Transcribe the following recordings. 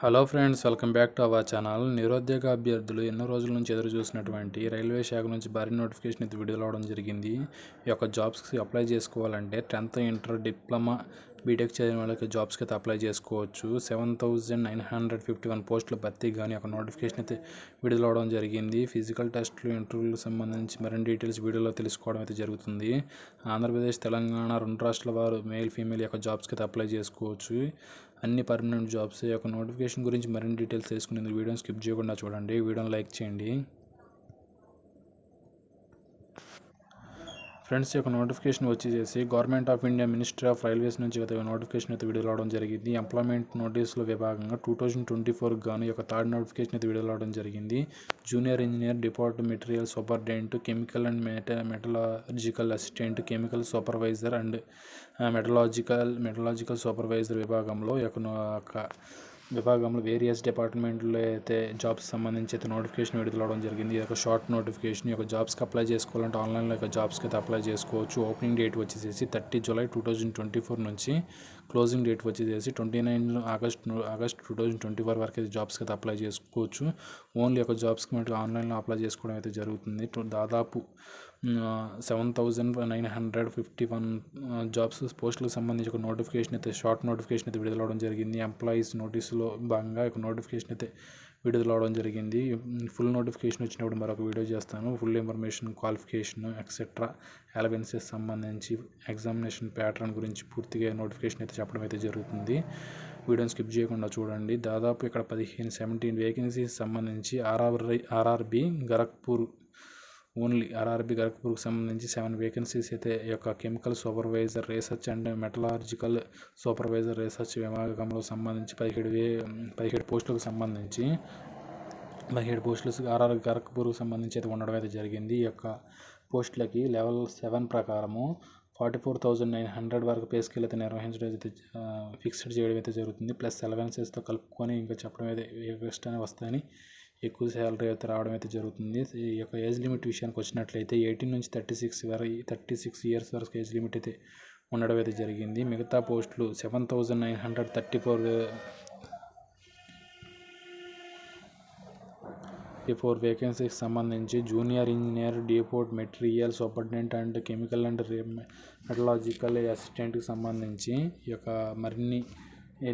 Hello friends, welcome back to our channel. నిరుద్యోగ అభ్యర్థులు ఎన్నో రోజుల నుంచి ఎదురు చూసినటువంటి రైల్వే శాఖ నుంచి భారీ నోటిఫికేషన్ అయితే విడుదలవడం జరిగింది. ఈ యొక్క జాబ్స్కి అప్లై చేసుకోవాలంటే 10th ఇంటర్ డిప్లొమా బీటెక్ చదివిన వాళ్ళకి జాబ్స్కి అయితే అప్లై చేసుకోవచ్చు. 7,951 పోస్టుల భర్తీ కానీ ఒక నోటిఫికేషన్ అయితే విడుదలవడం జరిగింది. ఫిజికల్ టెస్టులు, ఇంటర్వ్యూలకు సంబంధించి మరిన్ని డీటెయిల్స్ వీడియోలో తెలుసుకోవడం అయితే జరుగుతుంది. ఆంధ్రప్రదేశ్, తెలంగాణ రెండు రాష్ట్రాల వారు మేల్ ఫీమేల్ యొక్క జాబ్స్కి అయితే అప్లై చేసుకోవచ్చు. అన్ని పర్మనెంట్ జాబ్స్ యొక్క నోటిఫికేషన్ గురించి మరిన్ని డీటెయిల్స్ తెలుసుకునేందుకు వీడియోని స్కిప్ చేయకుండా చూడండి. వీడియోని లైక్ చేయండి. ఫ్రెండ్స్, యొక్క నోటిఫికేషన్ వచ్చేసి government of India ministry of railways నుంచి నోటిఫికేషన్ అయితే విడుదలవడం జరిగింది. ఎంప్లాయ్మెంట్ నోటీసుల విభాగంగా 2024 గాను యొక్క థర్డ్ నోటిఫికేషన్ అయితే విడుదలవడం జరిగింది. Junior engineer, depot material superintendent, chemical and మెటలాజికల్ assistant, chemical supervisor and మెటలాజికల్ supervisor విభాగంలో వేరియస్ డిపార్ట్మెంట్లో అయితే జాబ్స్ సంబంధించి అయితే నోటిఫికేషన్ విడుదలవడం జరిగింది. ఇది ఒక షార్ట్ నోటిఫికేషన్. ఈ యొక్క జాబ్స్కి అప్లై చేసుకోవాలంటే ఆన్లైన్లో యొక్క జాబ్స్కి అయితే అప్లై చేసుకోవచ్చు. ఓపెనింగ్ డేట్ వచ్చేసి 30 జూలై 2024 నుంచి క్లోజింగ్ డేట్ వచ్చేసి 29 ఆగస్ట్ 2024 వరకు అయితే జాబ్స్కి అయితే అప్లై చేసుకోవచ్చు. ఓన్లీ యొక్క జాబ్స్కి మటుకు ఆన్లైన్లో అప్లై చేసుకోవడం అయితే జరుగుతుంది. దాదాపు 7,951 జాబ్స్ పోస్టులకు సంబంధించి ఒక నోటిఫికేషన్ అయితే షార్ట్ నోటిఫికేషన్ అయితే విడుదలవడం జరిగింది. ఎంప్లాయీస్ నోటీసులో భాగంగా ఒక నోటిఫికేషన్ అయితే విడుదలవడం జరిగింది. ఫుల్ నోటిఫికేషన్ వచ్చినప్పుడు మరొక వీడియో చేస్తాను. Full information, qualification etcetera, allowances సంబంధించి ఎగ్జామినేషన్ ప్యాటర్న్ గురించి పూర్తిగా నోటిఫికేషన్ అయితే చెప్పడం అయితే జరుగుతుంది. వీడియోని స్కిప్ చేయకుండా చూడండి. దాదాపు ఇక్కడ 17 వేకెన్సీస్ సంబంధించి ఆర్ఆర్బి గరఖ్పూర్ ఓన్లీ ఆర్ఆర్బి గరఖ్పూర్కి సంబంధించి 7 వేకెన్సీస్ అయితే ఈ యొక్క chemical supervisor research and మెటలాజికల్ supervisor research విభాగంలో సంబంధించి 17 పోస్టులకు సంబంధించి 17 పోస్టులు ఆర్ఆర్ గరఖ్పూర్కి సంబంధించి అయితే ఉండడం అయితే జరిగింది. ఈ యొక్క పోస్టులకి లెవెల్ 7 ప్రకారము 44,900 వరకు పే స్కేల్ అయితే నిర్వహించడం అయితే ఫిక్స్డ్ చేయడం అయితే జరుగుతుంది. ప్లస్ అలవెన్సెస్తో కలుపుకొని ఇంకా చెప్పడం అయితే ఎక్స్ట్రానే వస్తాయని ఎక్కువ శాలరీ అయితే రావడం అయితే జరుగుతుంది. ఈ యొక్క ఏజ్ లిమిట్ విషయానికి వచ్చినట్లయితే 18 నుంచి 36 ఇయర్స్ వరకు ఏజ్ లిమిట్ అయితే ఉండడం అయితే జరిగింది. మిగతా పోస్టులు 7,934 వేకెన్సీకి సంబంధించి junior engineer, depot material superintendent and chemical and metallurgical అసిస్టెంట్కి సంబంధించి ఈ యొక్క మరిన్ని ఈ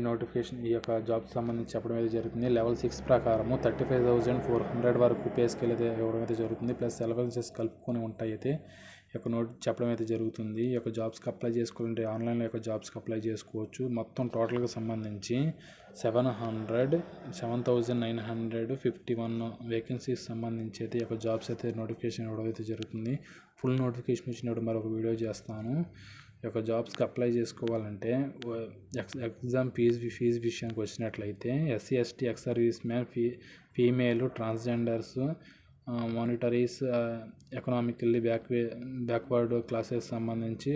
యొక్క జాబ్స్ సంబంధించి చెప్పడం అయితే జరుగుతుంది. లెవెల్ 6 ప్రకారము 35,400 వరకు పే స్కేల్ అయితే ఇవ్వడం అయితే జరుగుతుంది. ప్లస్ అలవెన్సెస్ కలుపుకొని ఉంటాయి అయితే ఈ యొక్క చెప్పడం అయితే జరుగుతుంది. ఈ యొక్క జాబ్స్కి అప్లై చేసుకోవాలంటే ఆన్లైన్లో యొక్క జాబ్స్కి అప్లై చేసుకోవచ్చు. మొత్తం టోటల్గా సంబంధించి 7,951 వేకెన్సీస్ సంబంధించి అయితే ఈ యొక్క జాబ్స్ అయితే నోటిఫికేషన్ ఇవ్వడం అయితే జరుగుతుంది. ఫుల్ నోటిఫికేషన్ వచ్చినప్పుడు మరొక వీడియో చేస్తాను. ఈ యొక్క జాబ్స్కి అప్లై చేసుకోవాలంటే ఎగ్జామ్ ఫీజు విషయానికి వచ్చినట్లయితే SC, ST, ex service man, female, transgenders, minorities, economically backward classes సంబంధించి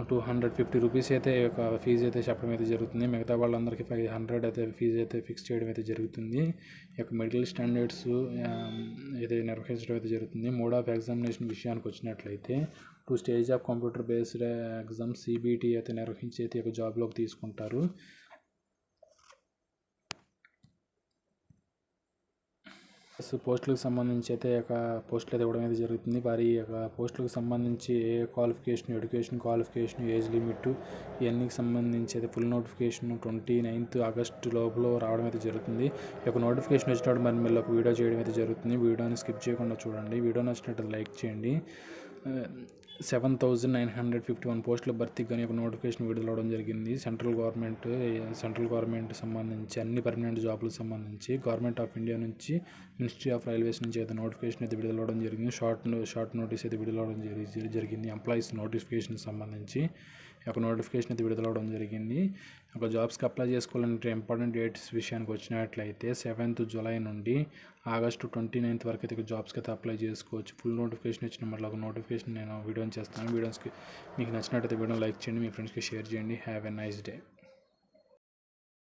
250 రూపీస్ అయితే ఈ యొక్క ఫీజు అయితే చెప్పడం అయితే జరుగుతుంది. మిగతా వాళ్ళందరికీ 500 అయితే ఫీజు అయితే ఫిక్స్ చేయడం అయితే జరుగుతుంది. ఈ యొక్క మెడికల్ స్టాండర్డ్స్ అయితే నిర్వహించడం అయితే జరుగుతుంది. మోడ్ ఆఫ్ ఎగ్జామినేషన్ విషయానికి వచ్చినట్లయితే 2 stage of computer based exam CBT అయితే నిర్వహించి అయితే ఈ యొక్క జాబ్లోకి తీసుకుంటారు. పోస్టులకు సంబంధించి అయితే పోస్టులు అయితే ఇవ్వడం అయితే జరుగుతుంది. వారి యొక్క పోస్టులకు సంబంధించి ఏ qualification, education qualification, age limit ఇవన్నీ సంబంధించి అయితే ఫుల్ నోటిఫికేషన్ 29th ఆగస్టు లోపల రావడం అయితే జరుగుతుంది. ఈ యొక్క నోటిఫికేషన్ వచ్చినప్పుడు మరి మళ్ళీ ఒక వీడియో చేయడం అయితే జరుగుతుంది. వీడియోని స్కిప్ చేయకుండా చూడండి. వీడియో నచ్చినట్టు లైక్ చేయండి. 7,951 పోస్టుల భర్తీకి కానీ ఒక నోటిఫికేషన్ విడుదలవడం జరిగింది. సెంట్రల్ గవర్నమెంట్ సంబంధించి అన్ని పర్మనెంట్ జాబ్లకు సంబంధించి గవర్నమెంట్ ఆఫ్ ఇండియా నుంచి మినిస్ట్రీ ఆఫ్ రైల్వేస్ నుంచి అయితే నోటిఫికేషన్ అయితే విడుదలవడం జరిగింది. షార్ట్ నోటీస్ అయితే విడుదలవడం జరిగింది. ఎంప్లాయీస్ నోటిఫికేషన్ సంబంధించి ఒక నోటిఫికేషన్ అయితే విడుదలవడం జరిగింది. ఒక జాబ్స్కి అప్లై చేసుకోవాలంటే ఇంపార్టెంట్ డేట్స్ విషయానికి వచ్చినట్లయితే 7th జూలై నుండి ఆగస్టు 29th వరకు అయితే జాబ్స్కి అయితే అప్లై చేసుకోవచ్చు. ఫుల్ నోటిఫికేషన్ వచ్చిన మళ్ళీ ఒక నోటిఫికేషన్ నేను వీడియోని చేస్తాను. మీకు నచ్చినట్టయితే వీడియోని లైక్ చేయండి, మీ ఫ్రెండ్స్కి షేర్ చేయండి. Have a nice day.